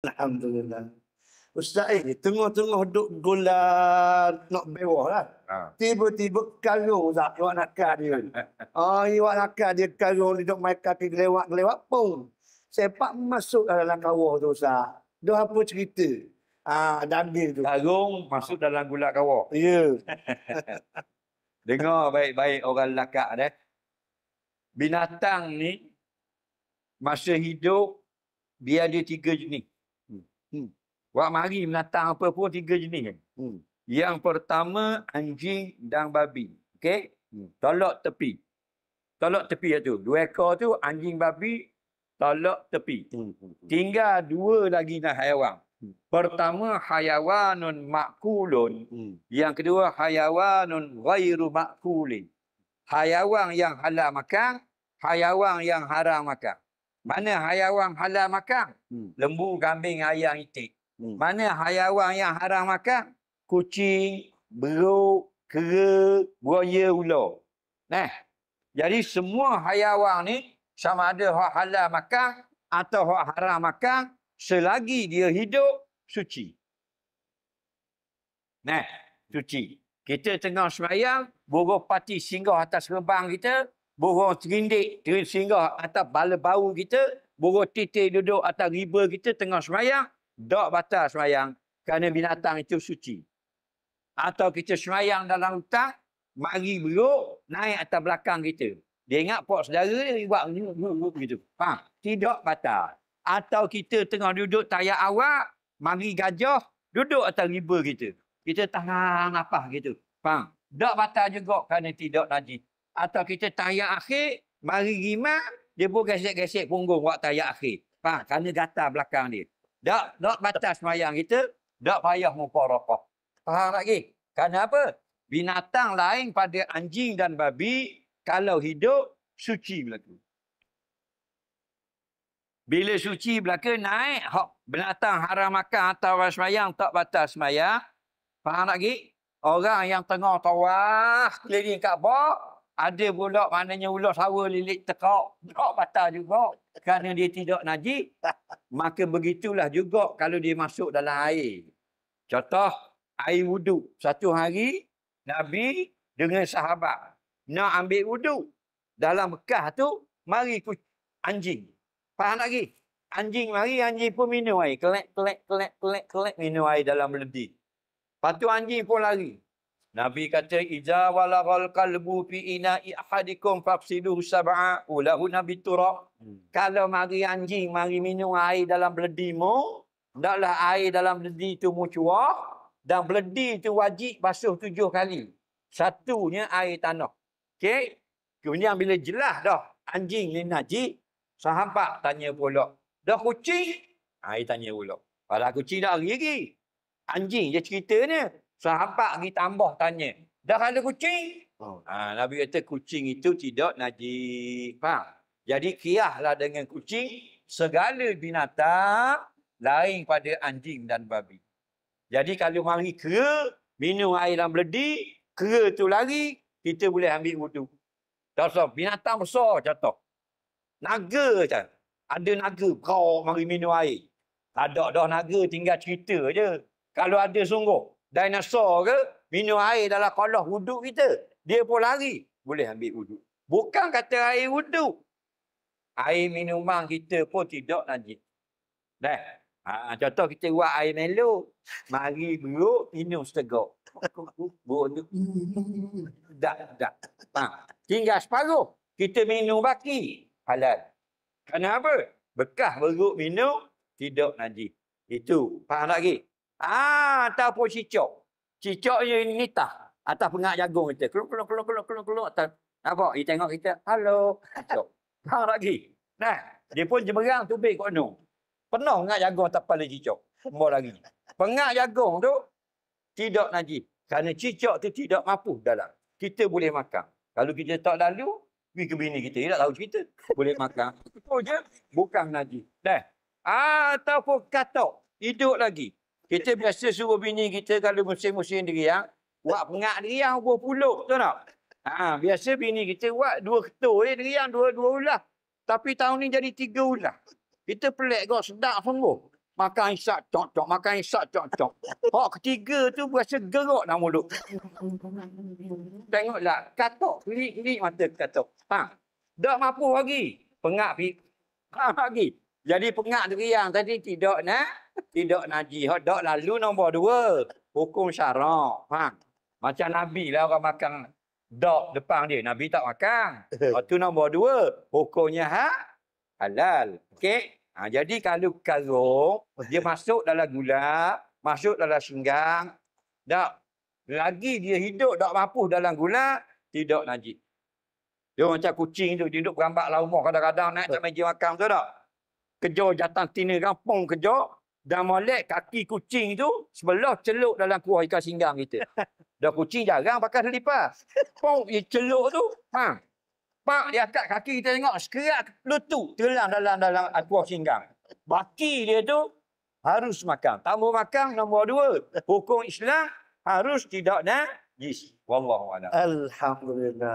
Alhamdulillah. Ustaz tengah-tengah duk gula nak bewah lah. Tiba-tiba karung Ustaz, awak nak kar dia. Awak nak kar dia karung dia duk main kaki gelewat pun. Sepak masuk dalam kawah tu Ustaz. Dah apa cerita? Daging tu. Karung masuk dalam gula kawah. Ya. Dengar baik-baik orang lakak deh. Binatang ni masa hidup dia ada 3 jenis. Wak mari binatang apa pun 3 jenis. Yang pertama anjing dan babi. Okey? Tolak tepi. Tolak tepi tu. 2 ekor tu anjing babi tolak tepi. Tinggal 2 lagi nak haiwan. Pertama hayawanun makulun. Yang kedua hayawanun ghairu makulin. Hayawan yang halal makan, hayawan yang haram makan. Mana hayawan halal makan? Lembu, kambing, ayam, itik. Mana hayawan yang haram makan? Kucing, beruk, kera, buaya, ular. Nah, jadi semua hayawan ni sama ada hak halal makan atau hak haram makan, selagi dia hidup, suci. Nah, suci. Kita tengah sembahyang, burung pati singgah atas rebang kita, burung terindik singgah atas bala bau kita, burung titik duduk atas riba kita tengah sembahyang, tak batal sembahyang kerana binatang itu suci. Atau kita sembahyang dalam hutan, mari beruk naik atas belakang kita. Dia ingat pok saudara dia buat gitu. Faham? Tidak batal. Atau kita tengah duduk tayak awak, mari gajah duduk atas riba kita. Kita tahan apa gitu. Faham? Tak batal juga kerana tidak najis. Atau kita tayak akhir, mari rimah, dia pun gesek-gesek punggung buat tayak akhir. Faham? Kerana gatal belakang dia. Tak batal semayang kita, tak payah mufarakah. Faham lagi? Kerana apa? Binatang lain pada anjing dan babi, kalau hidup, suci berlaku. Bila suci berlaku, naik binatang haram makan atau orang semayang, tak batal semayang. Faham lagi? Orang yang tengah tawaf keliling Kaabah, ada pula maknanya ular sawa lilit tekak, tak batal juga. Kerana dia tidak najis, maka begitulah juga kalau dia masuk dalam air. Contoh, air wuduk. Satu hari, Nabi dengan sahabat nak ambil wuduk. Dalam bekas tu, mari anjing. Faham lagi? Anjing mari, anjing pun minum air. Kelek, minum air dalam beledi. Lepas tu anjing pun lari. Nabi kata, Iza walaghal qalbu fi ina'i ahadikum fafsiduhu sab'a ulahu nabi turab. Kalau mari anjing, mari minum air dalam beledimu, hendaklah air dalam beledi itu mucuah, dan beledi itu wajib basuh 7 kali. Satunya air tanah. Okey? Kemudian bila jelas dah anjing ni najis, sahabat tanya pula, dah kucing? Air tanya pula. Kalau kucing dah lari. Anjing je ceritanya. Sahabat pergi tambah tanya. Dah ada kucing? Nabi kata kucing itu tidak najis. Faham? Jadi kiaslah dengan kucing. Segala binatang lain pada anjing dan babi. Jadi kalau mari kera, minum air dalam beledi, kera tu lari, kita boleh ambil wuduk. Contoh, binatang besar contoh. Naga macam. Ada naga, kau mari minum air. Tak ada dah naga, tinggal cerita je. Kalau ada sungguh, dinosaur ke, minum air dalam kolah wuduk kita, dia pun lari, boleh ambil wuduk. Bukan kata air wuduk. Air minuman kita pun tidak najis. Dah. Contoh kita buat air melo, mari beruk, minum setegak. Beruk tu, dak. Tinggal separuh, kita minum baki, halal. Kenapa? Bekas beruk minum, tidak najis. Itu, faham lagi? Ataupun cicak. Cicak ni nitah. Atas pengak jagung kita. Keluk. Atas. Nampak? Dia tengok kita. Halo. Cicak. Faham lagi? Nah. Dia pun jemerang tubik kat mana. Penuh pengak jagung atas kepala cicak. Semua lagi. Pengak jagung tu tidak najis. Kerana cicak tu tidak mampu dalam. Kita boleh makan. Kalau kita tak lalu, pergi ke bini kita. Dia tak tahu cerita. Boleh makan. Itu je. Bukan najis. Dah. Ataupun katak. Hidup lagi. Kita biasa suruh bini kita kalau musim-musim deriang, buat pengak deriang berpuluh, betul tak? Biasa bini kita buat 2 ketul deriang, 2 ulah. Tapi tahun ni jadi 3 ulah. Kita pelik kau sedap sungguh. Makan isap, cok-cok. Makan isap, cok-cok. Hak ketiga tu berasa gerok dalam mulut. Tengoklah. Katok. Kelik mata katok. Dah mampu lagi. Pengak lagi. Jadi pengak tu yang tadi tidak naji. Hak dak lalu nombor 2. Hukum syarak. Macam Nabi lah orang makan dak depan dia. Nabi tak makan. Itu nombor 2. Hukumnya halal. Okey. Jadi kalau karung, dia masuk dalam gula, masuk dalam singgang, tak. Lagi dia hidup tak mampu dalam gula, tidak najis. Dia macam kucing tu, dia duduk berambak dalam rumah kadang-kadang naik tak meja makan tu tak. Kejar jatang tina kampung kejar, dan molek kaki kucing tu sebelah celuk dalam kuah ikan singgang kita. Dah kucing jarang pakai selipas. Pong dia celuk tu, Pak dia angkat kaki kita tengok sekerat lutut terlang dalam kuah singgang. Baki dia tu harus makan. Tak mau makan nombor 2. Hukum Islam harus tidak najis. Wallahu a'lam. Alhamdulillah.